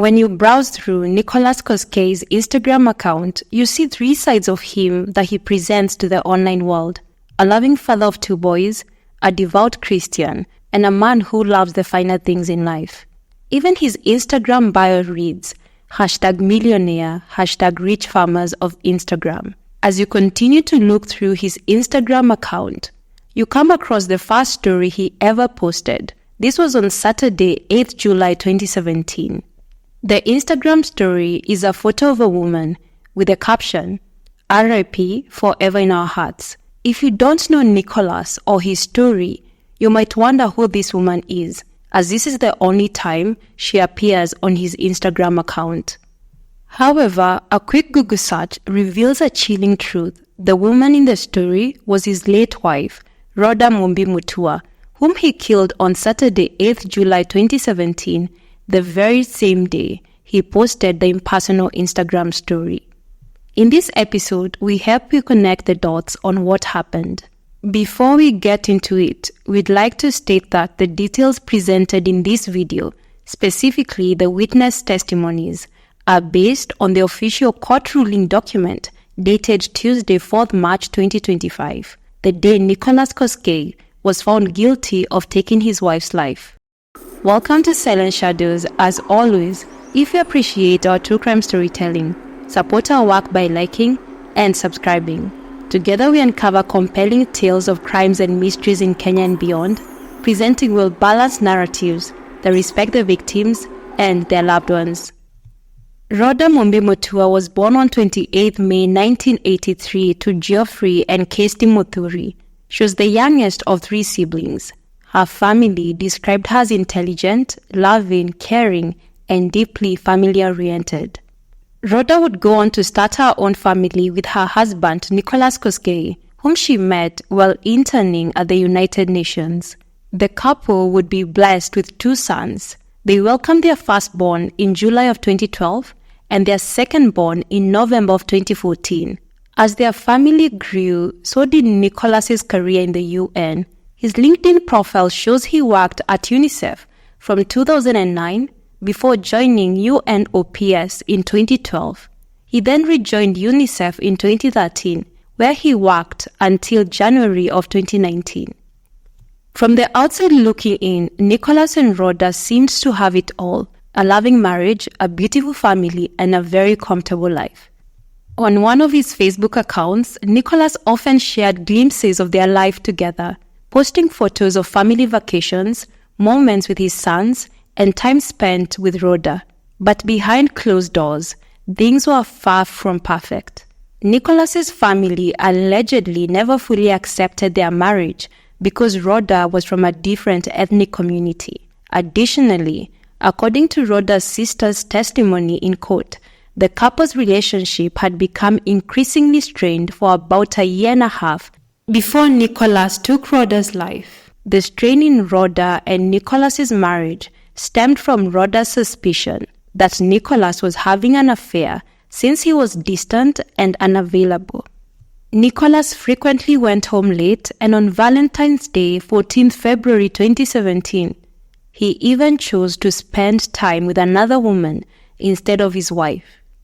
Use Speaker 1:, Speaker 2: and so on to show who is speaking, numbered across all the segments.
Speaker 1: When you browse through Nicholas Koskei's Instagram account, you see three sides of him that he presents to the online world: a loving father of two boys, a devout Christian, and a man who loves the finer things in life. Even his Instagram bio reads, #millionaire, #rich farmers of Instagram. As you continue to look through his Instagram account, you come across the first story he ever posted. This was on Saturday, 8th July 2017. The Instagram story is a photo of a woman with a caption, "RIP, forever in our hearts." If you don't know Nicholas or his story, you might wonder who this woman is, as this is the only time she appears on his Instagram account. However, a quick Google search reveals a chilling truth. The woman in the story was his late wife, Rhoda Mumbi Mutua, whom he killed on Saturday, 8th July 2017, the very same day he posted the impersonal Instagram story. In this episode, we help you connect the dots on what happened. Before we get into it, we'd like to state that the details presented in this video, specifically the witness testimonies, are based on the official court ruling document dated Tuesday, 4th March 2025, the day Nicholas Koskei was found guilty of taking his wife's life. Welcome to Silent Shadows. As always, if you appreciate our true crime storytelling, support our work by liking and subscribing. Together we uncover compelling tales of crimes and mysteries in Kenya and beyond, presenting well-balanced narratives that respect the victims and their loved ones. Rhoda Mumbi Mutua was born on 28 May 1983 to Geoffrey and Kirsty Muthuri. She was the youngest of three siblings. Her family described her as intelligent, loving, caring, and deeply family-oriented. Rhoda would go on to start her own family with her husband, Nicholas Koskei, whom she met while interning at the United Nations. The couple would be blessed with two sons. They welcomed their firstborn in July of 2012 and their secondborn in November of 2014. As their family grew, so did Nicholas's career in the UN. His LinkedIn profile shows he worked at UNICEF from 2009 before joining UNOPS in 2012. He then rejoined UNICEF in 2013, where he worked until January of 2019. From the outside looking in, Nicholas and Rhoda seemed to have it all: a loving marriage, a beautiful family, and a very comfortable life. On one of his Facebook accounts, Nicholas often shared glimpses of their life together, posting photos of family vacations, moments with his sons, and time spent with Rhoda. But behind closed doors, things were far from perfect. Nicholas's family allegedly never fully accepted their marriage because Rhoda was from a different ethnic community. Additionally, according to Rhoda's sister's testimony in court, the couple's relationship had become increasingly strained for about a year and a half before Nicholas took Rhoda's life. The strain in Rhoda and Nicholas's marriage stemmed from Rhoda's suspicion that Nicholas was having an affair since he was distant and unavailable. Nicholas frequently went home late, and on Valentine's Day, 14th February 2017, he even chose to spend time with another woman instead of his wife.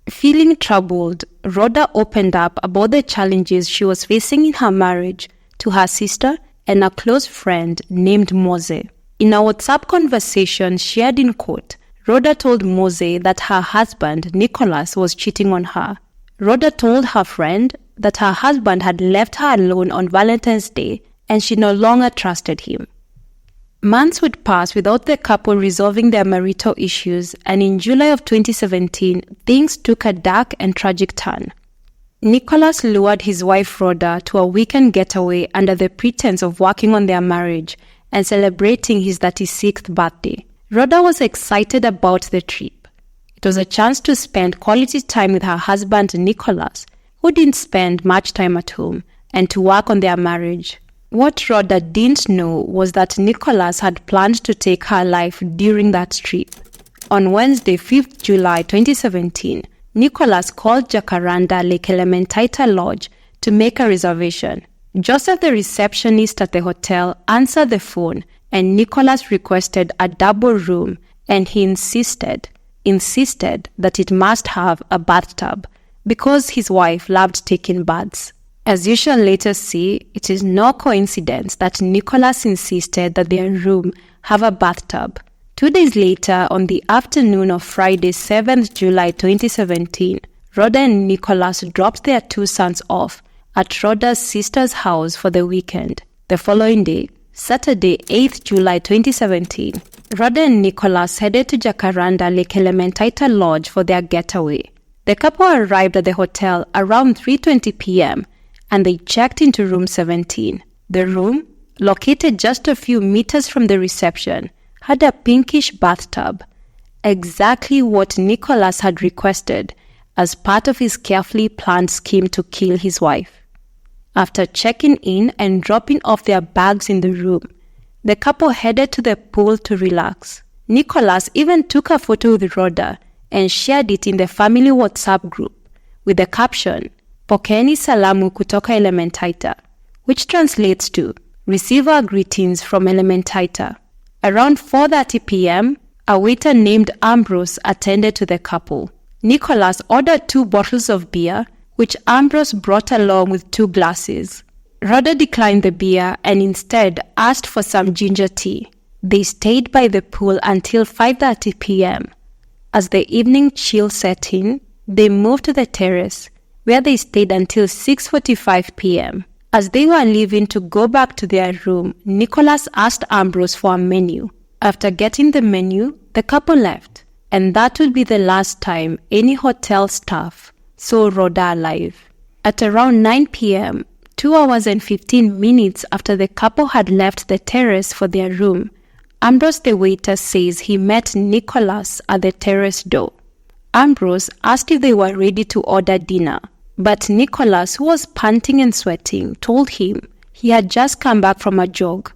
Speaker 1: Feeling troubled, Rhoda opened up about the challenges she was facing in her marriage to her sister and a close friend named Mose. In a WhatsApp conversation shared in court, Rhoda told Mose that her husband, Nicholas, was cheating on her. Rhoda told her friend that her husband had left her alone on Valentine's Day and she no longer trusted him. Months would pass without the couple resolving their marital issues, and in July of 2017, things took a dark and tragic turn. Nicholas lured his wife Rhoda to a weekend getaway under the pretense of working on their marriage and celebrating his 36th birthday. Rhoda was excited about the trip. It was a chance to spend quality time with her husband Nicholas, who didn't spend much time at home, and to work on their marriage. What Rhoda didn't know was that Nicholas had planned to take her life during that trip. On Wednesday, 5th July 2017, Nicholas called Jacaranda Lake Elementaita Lodge to make a reservation. Joseph, the receptionist at the hotel, answered the phone, and Nicholas requested a double room, and he insisted. insisted that it must have a bathtub because his wife loved taking baths. As you shall later see, it is no coincidence that Nicholas insisted that their room have a bathtub. 2 days later, on the afternoon of Friday, 7th July 2017, Rhoda and Nicholas dropped their 2 sons off at Rhoda's sister's house for the weekend. The following day, Saturday, 8th July 2017, Rhoda and Nicholas headed to Jacaranda Lake Elementaita Lodge for their getaway. The couple arrived at the hotel around 3:20 p.m. and they checked into room 17. The room, located just a few meters from the reception, had a pinkish bathtub, exactly what Nicholas had requested as part of his carefully planned scheme to kill his wife. After checking in and dropping off their bags in the room, the couple headed to the pool to relax. Nicholas even took a photo with Rhoda and shared it in the family WhatsApp group with the caption, "Pokeeni salamu kutoka Elementaita," which translates to, "Receive our greetings from Elementaita." Around 4:30 p.m., a waiter named Ambrose attended to the couple. Nicholas ordered 2 bottles of beer, which Ambrose brought along with 2 glasses. Rhoda declined the beer and instead asked for some ginger tea. They stayed by the pool until 5:30 p.m. As the evening chill set in, they moved to the terrace, where they stayed until 6:45 p.m. As they were leaving to go back to their room, Nicholas asked Ambrose for a menu. After getting the menu, the couple left, and that would be the last time any hotel staff saw Rhoda alive. At around 9 p.m., 2 hours and 15 minutes after the couple had left the terrace for their room, Ambrose the waiter says he met Nicholas at the terrace door. Ambrose asked if they were ready to order dinner, but Nicholas, who was panting and sweating, told him he had just come back from a jog.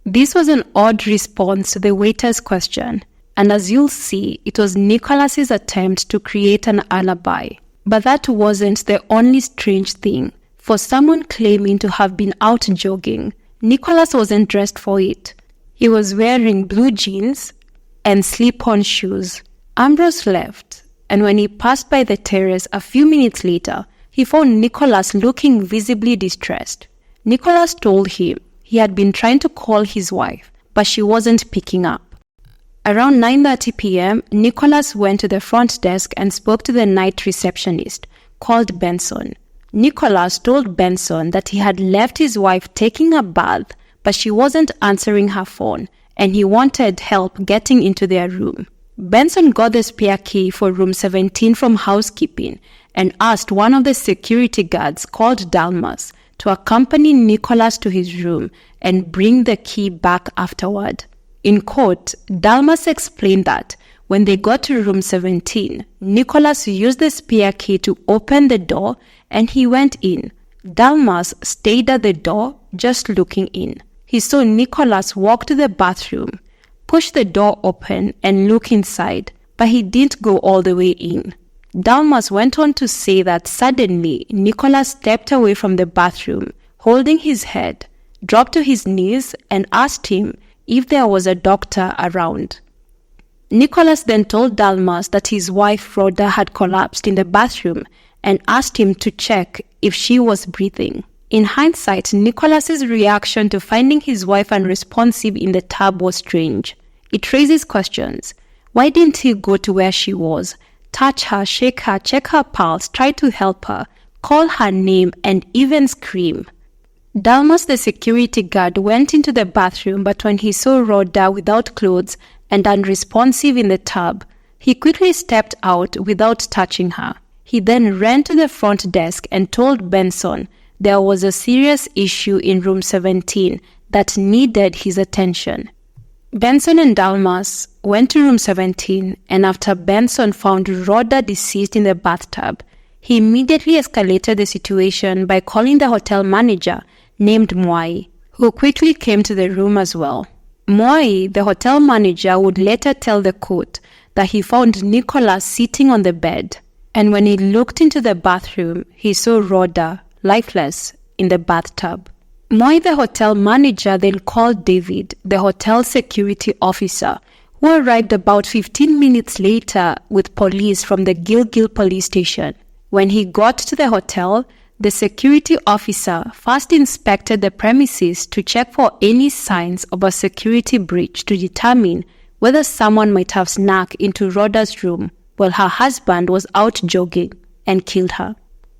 Speaker 1: This was an odd response to the waiter's question, and as you'll see, it was Nicholas's attempt to create an alibi. But that wasn't the only strange thing. For someone claiming to have been out jogging, Nicholas wasn't dressed for it. He was wearing blue jeans and slip-on shoes. Ambrose left, and when he passed by the terrace a few minutes later, he found Nicholas looking visibly distressed. Nicholas told him he had been trying to call his wife, but she wasn't picking up. Around 9:30 p.m., Nicholas went to the front desk and spoke to the night receptionist, called Benson. Nicholas told Benson that he had left his wife taking a bath, but she wasn't answering her phone, and he wanted help getting into their room. Benson got the spare key for room 17 from housekeeping and asked one of the security guards called Dalmas to accompany Nicholas to his room and bring the key back afterward. In court, Dalmas explained that when they got to room 17, Nicholas used the spare key to open the door and he went in. Dalmas stayed at the door, just looking in. He saw Nicholas walk to the bathroom, push the door open and look inside, but he didn't go all the way in. Dalmas went on to say that suddenly Nicholas stepped away from the bathroom, holding his head, dropped to his knees and asked him if there was a doctor around. Nicholas then told Dalmas that his wife Rhoda had collapsed in the bathroom and asked him to check if she was breathing. In hindsight, Nicholas's reaction to finding his wife unresponsive in the tub was strange. It raises questions. Why didn't he go to where she was, touch her, shake her, check her pulse, try to help her, call her name, and even scream? Dalmas, the security guard, went into the bathroom, but when he saw Rhoda without clothes and unresponsive in the tub, he quickly stepped out without touching her. He then ran to the front desk and told Benson there was a serious issue in room 17 that needed his attention. Benson and Dalmas went to room 17, and after Benson found Rhoda deceased in the bathtub, he immediately escalated the situation by calling the hotel manager named Mwai, who quickly came to the room as well. Mwai, the hotel manager, would later tell the court that he found Nicholas sitting on the bed, and when he looked into the bathroom, he saw Rhoda lifeless in the bathtub. Mwai, the hotel manager, then called David, the hotel security officer, who arrived about 15 minutes later with police from the Gilgil police station. When he got to the hotel, the security officer first inspected the premises to check for any signs of a security breach to determine whether someone might have snuck into Rhoda's room while her husband was out jogging and killed her.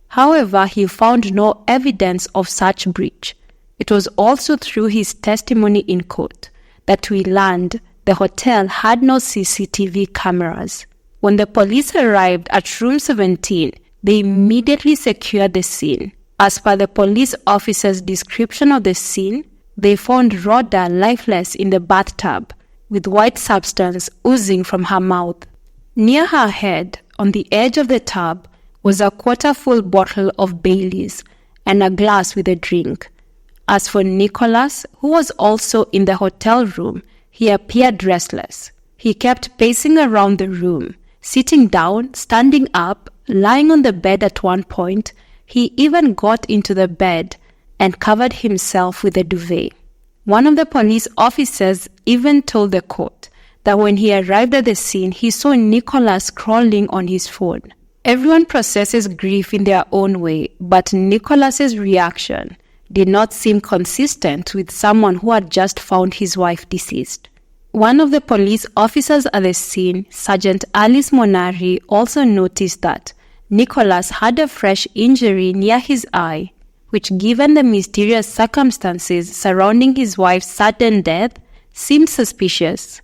Speaker 1: However, he found no evidence of such breach. It was also through his testimony in court that we learned the hotel had no CCTV cameras. When the police arrived at room 17, they immediately secured the scene. As per the police officer's description of the scene, they found Rhoda lifeless in the bathtub, with white substance oozing from her mouth. Near her head, on the edge of the tub, was a quarter-full bottle of Baileys and a glass with a drink. As for Nicholas, who was also in the hotel room, he appeared restless. He kept pacing around the room, sitting down, standing up, lying on the bed at one point. He even got into the bed and covered himself with a duvet. One of the police officers even told the court that when he arrived at the scene, he saw Nicholas scrolling on his phone. Everyone processes grief in their own way, but Nicholas's reaction did not seem consistent with someone who had just found his wife deceased. One of the police officers at the scene, Sergeant Alice Monari, also noticed that Nicholas had a fresh injury near his eye, which, given the mysterious circumstances surrounding his wife's sudden death, seemed suspicious.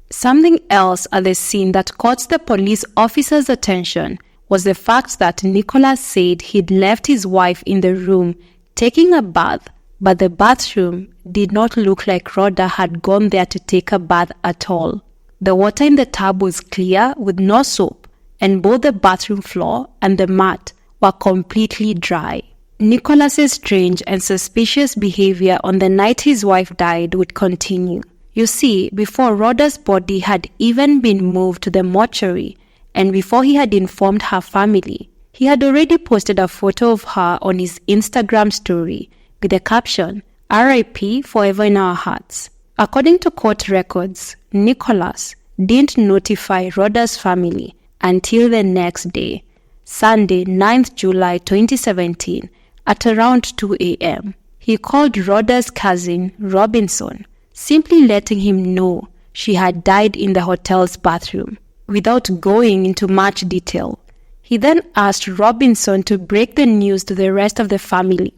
Speaker 1: Something else at the scene that caught the police officer's attention was the fact that Nicholas said he'd left his wife in the room taking a bath, but the bathroom did not look like Rhoda had gone there to take a bath at all. The water in the tub was clear with no soap, and both the bathroom floor and the mat were completely dry. Nicholas's strange and suspicious behavior on the night his wife died would continue. You see, before Rhoda's body had even been moved to the mortuary, and before he had informed her family, he had already posted a photo of her on his Instagram story with the caption, "RIP forever in our hearts." According to court records, Nicholas didn't notify Rhoda's family until the next day, Sunday, 9th July 2017, at around 2 a.m. He called Rhoda's cousin, Robinson, simply letting him know she had died in the hotel's bathroom, without going into much detail. He then asked Robinson to break the news to the rest of the family.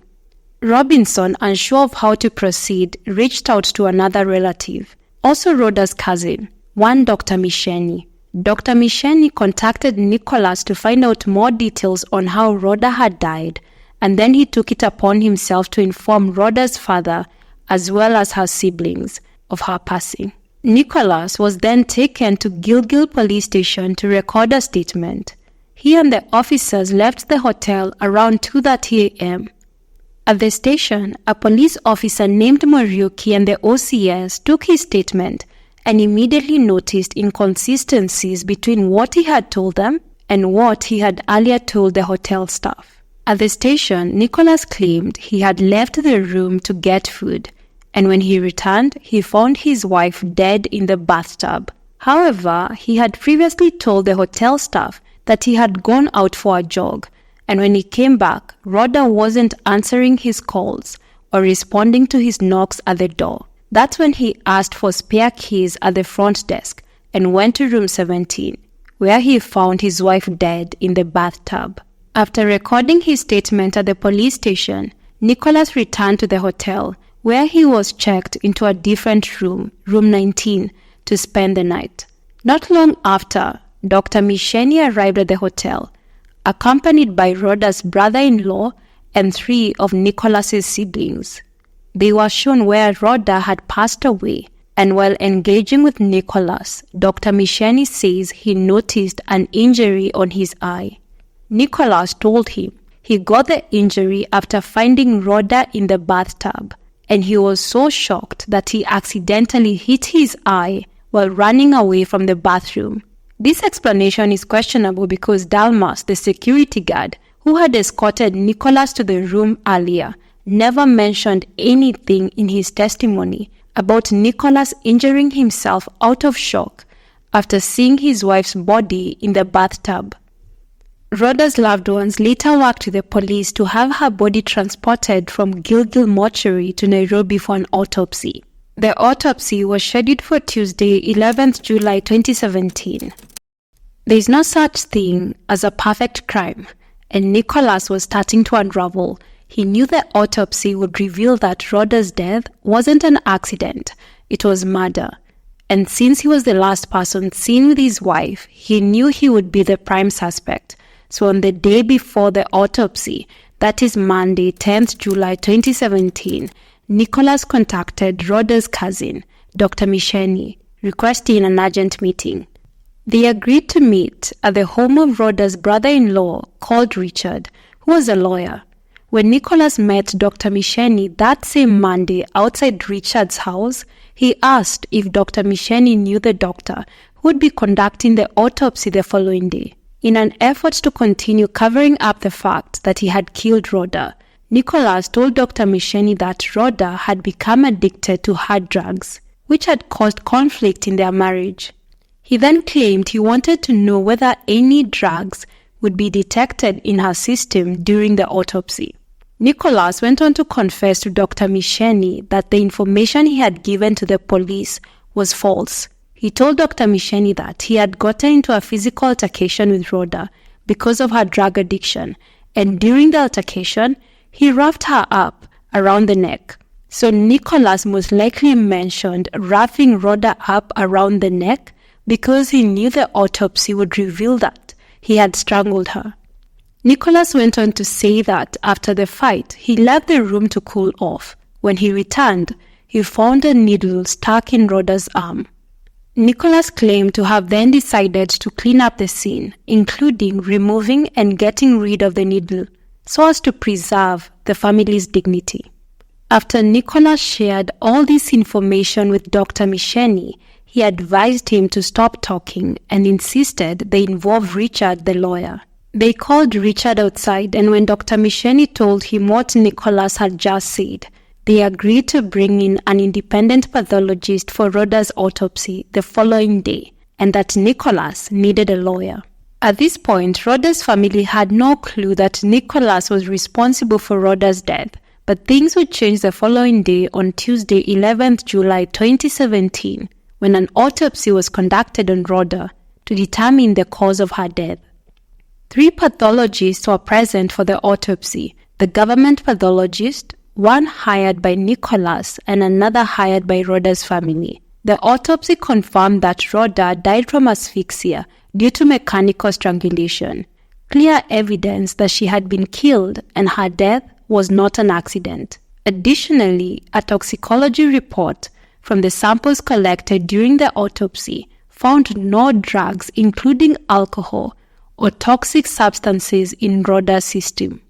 Speaker 1: Robinson, unsure of how to proceed, reached out to another relative, also Rhoda's cousin, one Dr. Misheni. Dr. Misheni contacted Nicholas to find out more details on how Rhoda had died, and then he took it upon himself to inform Rhoda's father, as well as her siblings, of her passing. Nicholas was then taken to Gilgil police station to record a statement. He and the officers left the hotel around 2:30 a.m. At the station, a police officer named Moriuki and the OCS took his statement and immediately noticed inconsistencies between what he had told them and what he had earlier told the hotel staff. At the station, Nicholas claimed he had left the room to get food, and when he returned, he found his wife dead in the bathtub. However, he had previously told the hotel staff that he had gone out for a jog, and when he came back, Rhoda wasn't answering his calls or responding to his knocks at the door. That's when he asked for spare keys at the front desk and went to room 17, where he found his wife dead in the bathtub. After recording his statement at the police station, Nicholas returned to the hotel, where he was checked into a different room, room 19, to spend the night. Not long after, Dr. Misheni arrived at the hotel, accompanied by Rhoda's brother-in-law and 3 of Nicholas's siblings. They were shown where Rhoda had passed away, and while engaging with Nicholas, Dr. Misheni says he noticed an injury on his eye. Nicholas told him he got the injury after finding Rhoda in the bathtub, and he was so shocked that he accidentally hit his eye while running away from the bathroom. This explanation is questionable because Dalmas, the security guard who had escorted Nicholas to the room earlier, never mentioned anything in his testimony about Nicholas injuring himself out of shock after seeing his wife's body in the bathtub. Rhoda's loved ones later worked with the police to have her body transported from Gilgil Mortuary to Nairobi for an autopsy. The autopsy was scheduled for Tuesday, 11th July 2017. There is no such thing as a perfect crime, and Nicholas was starting to unravel. He knew the autopsy would reveal that Rhoda's death wasn't an accident, it was murder. And since he was the last person seen with his wife, he knew he would be the prime suspect. So on the day before the autopsy, that is Monday, 10th July 2017, Nicholas contacted Rhoda's cousin, Dr. Misheni, requesting an urgent meeting. They agreed to meet at the home of Rhoda's brother-in-law called Richard, who was a lawyer. When Nicholas met Dr. Misheni that same Monday outside Richard's house, he asked if Dr. Misheni knew the doctor who would be conducting the autopsy the following day. In an effort to continue covering up the fact that he had killed Rhoda, Nicholas told Dr. Misheni that Rhoda had become addicted to hard drugs, which had caused conflict in their marriage. He then claimed he wanted to know whether any drugs would be detected in her system during the autopsy. Nicholas went on to confess to Dr. Misheni that the information he had given to the police was false. He told Dr. Misheni that he had gotten into a physical altercation with Rhoda because of her drug addiction, and during the altercation, he roughed her up around the neck. So Nicholas most likely mentioned roughing Rhoda up around the neck because he knew the autopsy would reveal that he had strangled her. Nicholas went on to say that after the fight, he left the room to cool off. When he returned, he found a needle stuck in Rhoda's arm. Nicholas claimed to have then decided to clean up the scene, including removing and getting rid of the needle, so as to preserve the family's dignity. After Nicholas shared all this information with Dr. Misheni, he advised him to stop talking and insisted they involve Richard, the lawyer. They called Richard outside, and when Dr. Misheni told him what Nicholas had just said, they agreed to bring in an independent pathologist for Rhoda's autopsy the following day, and that Nicholas needed a lawyer. At this point, Rhoda's family had no clue that Nicholas was responsible for Rhoda's death, but things would change the following day on Tuesday, 11th July 2017, when an autopsy was conducted on Rhoda to determine the cause of her death. 3 pathologists were present for the autopsy: the government pathologist, one hired by Nicholas and another hired by Rhoda's family. The autopsy confirmed that Rhoda died from asphyxia due to mechanical strangulation, clear evidence that she had been killed and her death was not an accident. Additionally, a toxicology report from the samples collected during the autopsy found no drugs, including alcohol or toxic substances, in Rhoda's system.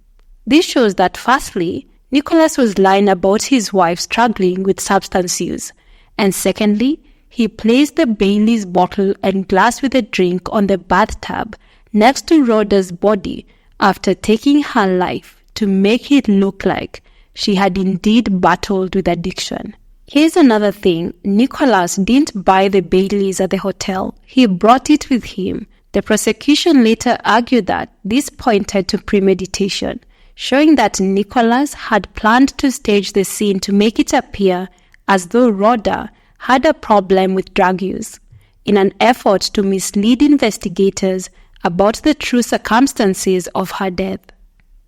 Speaker 1: This shows that, firstly, Nicholas was lying about his wife struggling with substance use, and secondly, he placed the Bailey's bottle and glass with a drink on the bathtub next to Rhoda's body after taking her life to make it look like she had indeed battled with addiction. Here's another thing: Nicholas didn't buy the Baileys at the hotel, he brought it with him. The prosecution later argued that this pointed to premeditation, showing that Nicholas had planned to stage the scene to make it appear as though Rhoda had a problem with drug use, in an effort to mislead investigators about the true circumstances of her death.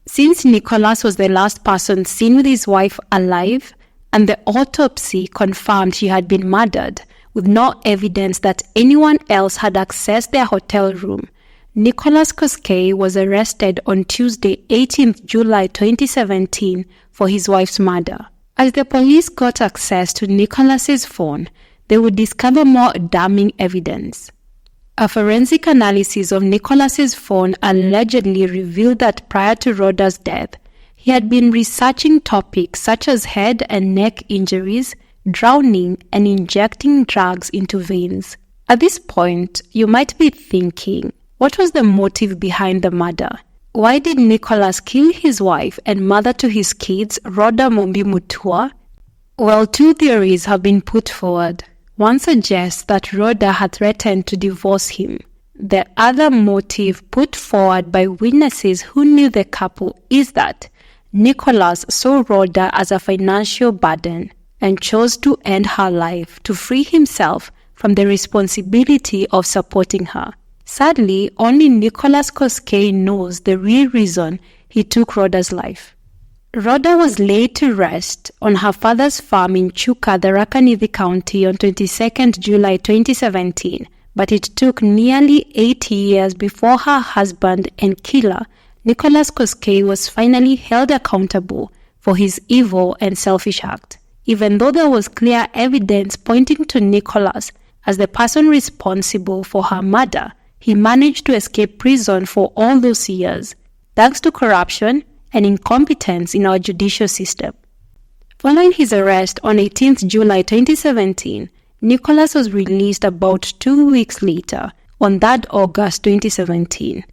Speaker 1: Since Nicholas was the last person seen with his wife alive, and the autopsy confirmed she had been murdered, with no evidence that anyone else had accessed their hotel room, Nicholas Koskei was arrested on Tuesday, 18th July 2017 for his wife's murder. As the police got access to Nicholas's phone, they would discover more damning evidence. A forensic analysis of Nicholas's phone allegedly revealed that prior to Rhoda's death, he had been researching topics such as head and neck injuries, drowning, and injecting drugs into veins. At this point, you might be thinking, what was the motive behind the murder? Why did Nicholas kill his wife and mother to his kids, Rhoda Mumbi Mutua? Well, two theories have been put forward. One suggests that Rhoda had threatened to divorce him. The other motive put forward by witnesses who knew the couple is that Nicholas saw Rhoda as a financial burden and chose to end her life to free himself from the responsibility of supporting her. Sadly, only Nicholas Koskei knows the real reason he took Rhoda's life. Rhoda was laid to rest on her father's farm in Chuka, Tharaka-Nithi County on 22nd July 2017, but it took nearly 8 years before her husband and killer, Nicholas Koskei, was finally held accountable for his evil and selfish act. Even though there was clear evidence pointing to Nicholas as the person responsible for her murder, he managed to escape prison for all those years, thanks to corruption and incompetence in our judicial system. Following his arrest on 18th July 2017, Nicholas was released about 2 weeks later, on 3rd August 2017,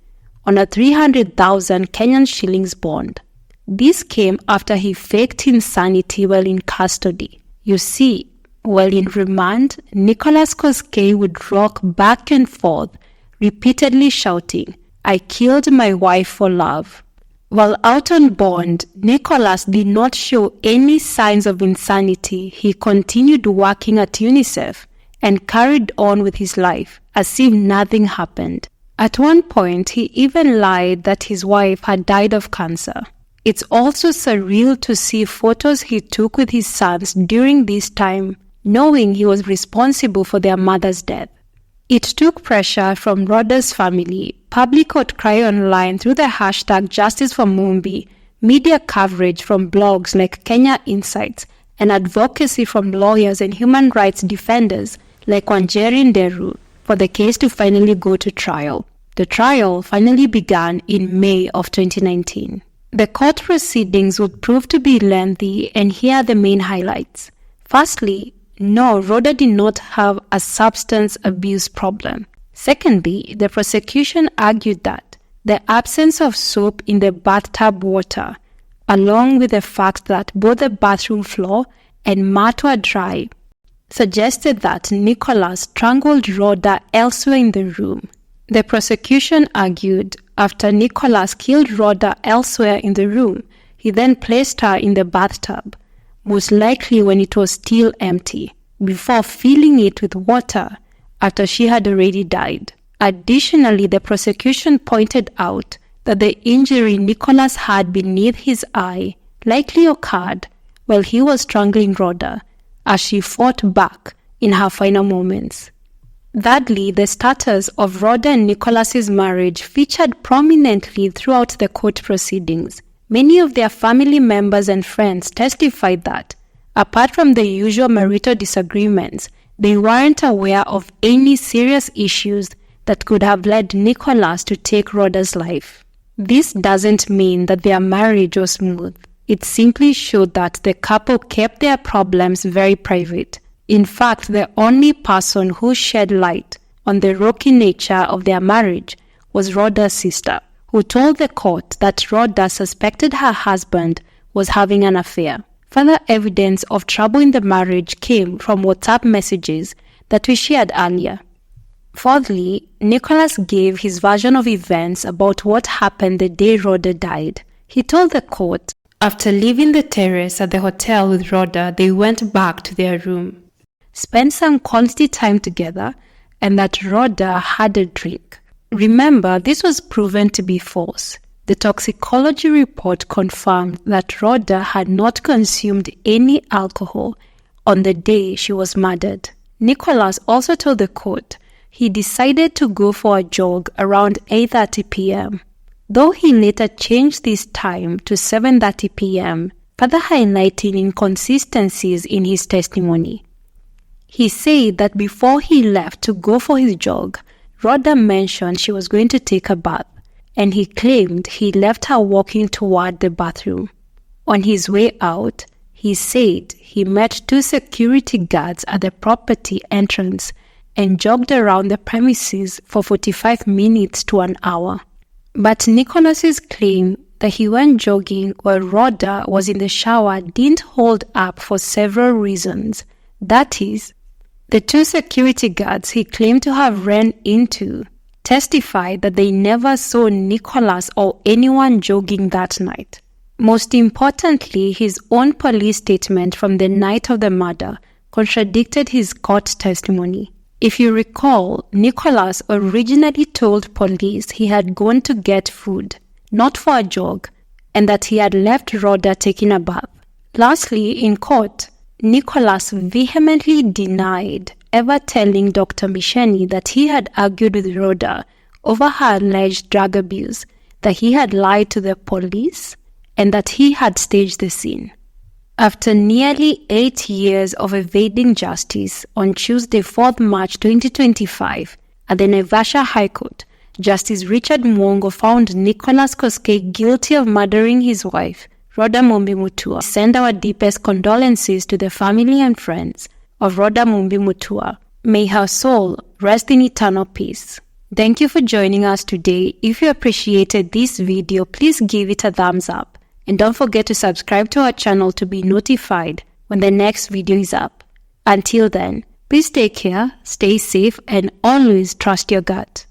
Speaker 1: on a 300,000 Kenyan shillings bond. This came after he faked insanity while in custody. You see, while in remand, Nicholas Koskei would rock back and forth, repeatedly shouting, "I killed my wife for love." While out on bond, Nicholas did not show any signs of insanity. He continued working at UNICEF and carried on with his life as if nothing happened. At one point, he even lied that his wife had died of cancer. It's also surreal to see photos he took with his sons during this time, knowing he was responsible for their mother's death. It took pressure from Rhoda's family, public outcry online through the hashtag Justice for Mumbi, media coverage from blogs like Kenya Insights, and advocacy from lawyers and human rights defenders like Wanjeri Nderu for the case to finally go to trial. The trial finally began in May of 2019. The court proceedings would prove to be lengthy, and here are the main highlights. Firstly, no, Rhoda did not have a substance abuse problem. Secondly, the prosecution argued that the absence of soap in the bathtub water, along with the fact that both the bathroom floor and mat were dry, suggested that Nicholas strangled Rhoda elsewhere in the room. The prosecution argued after Nicholas killed Rhoda elsewhere in the room, he then placed her in the bathtub, most likely when it was still empty, before filling it with water after she had already died. Additionally, the prosecution pointed out that the injury Nicholas had beneath his eye likely occurred while he was strangling Rhoda as she fought back in her final moments. Thirdly, the status of Rhoda and Nicholas's marriage featured prominently throughout the court proceedings. Many of their family members and friends testified that, apart from the usual marital disagreements, they weren't aware of any serious issues that could have led Nicholas to take Rhoda's life. This doesn't mean that their marriage was smooth. It simply showed that the couple kept their problems very private. In fact, the only person who shed light on the rocky nature of their marriage was Rhoda's sister, who told the court that Rhoda suspected her husband was having an affair. Further evidence of trouble in the marriage came from WhatsApp messages that we shared earlier. Fourthly, Nicholas gave his version of events about what happened the day Rhoda died. He told the court, after leaving the terrace at the hotel with Rhoda, they went back to their room, spent some quality time together, and that Rhoda had a drink. Remember, this was proven to be false. The toxicology report confirmed that Rhoda had not consumed any alcohol on the day she was murdered. Nicholas also told the court he decided to go for a jog around 8:30 p.m., though he later changed this time to 7:30 p.m., further highlighting inconsistencies in his testimony. He said that before he left to go for his jog, Rhoda mentioned she was going to take a bath, and he claimed he left her walking toward the bathroom. On his way out, he said he met 2 security guards at the property entrance and jogged around the premises for 45 minutes to an hour. But Nicholas's claim that he went jogging while Rhoda was in the shower didn't hold up for several reasons. That is, the two security guards he claimed to have ran into testified that they never saw Nicholas or anyone jogging that night. Most importantly, his own police statement from the night of the murder contradicted his court testimony. If you recall, Nicholas originally told police he had gone to get food, not for a jog, and that he had left Rhoda taking a bath. Lastly, in court, Nicholas vehemently denied ever telling Dr. Misheni that he had argued with Rhoda over her alleged drug abuse, that he had lied to the police, and that he had staged the scene. After nearly 8 years of evading justice, on Tuesday, 4th March 2025, at the Naivasha High Court, Justice Richard Mwongo found Nicholas Koskei guilty of murdering his wife, Rhoda Mumbi Mutua. Send our deepest condolences to the family and friends of Rhoda Mumbi Mutua. May her soul rest in eternal peace. Thank you for joining us today. If you appreciated this video, please give it a thumbs up. And don't forget to subscribe to our channel to be notified when the next video is up. Until then, please take care, stay safe, and always trust your gut.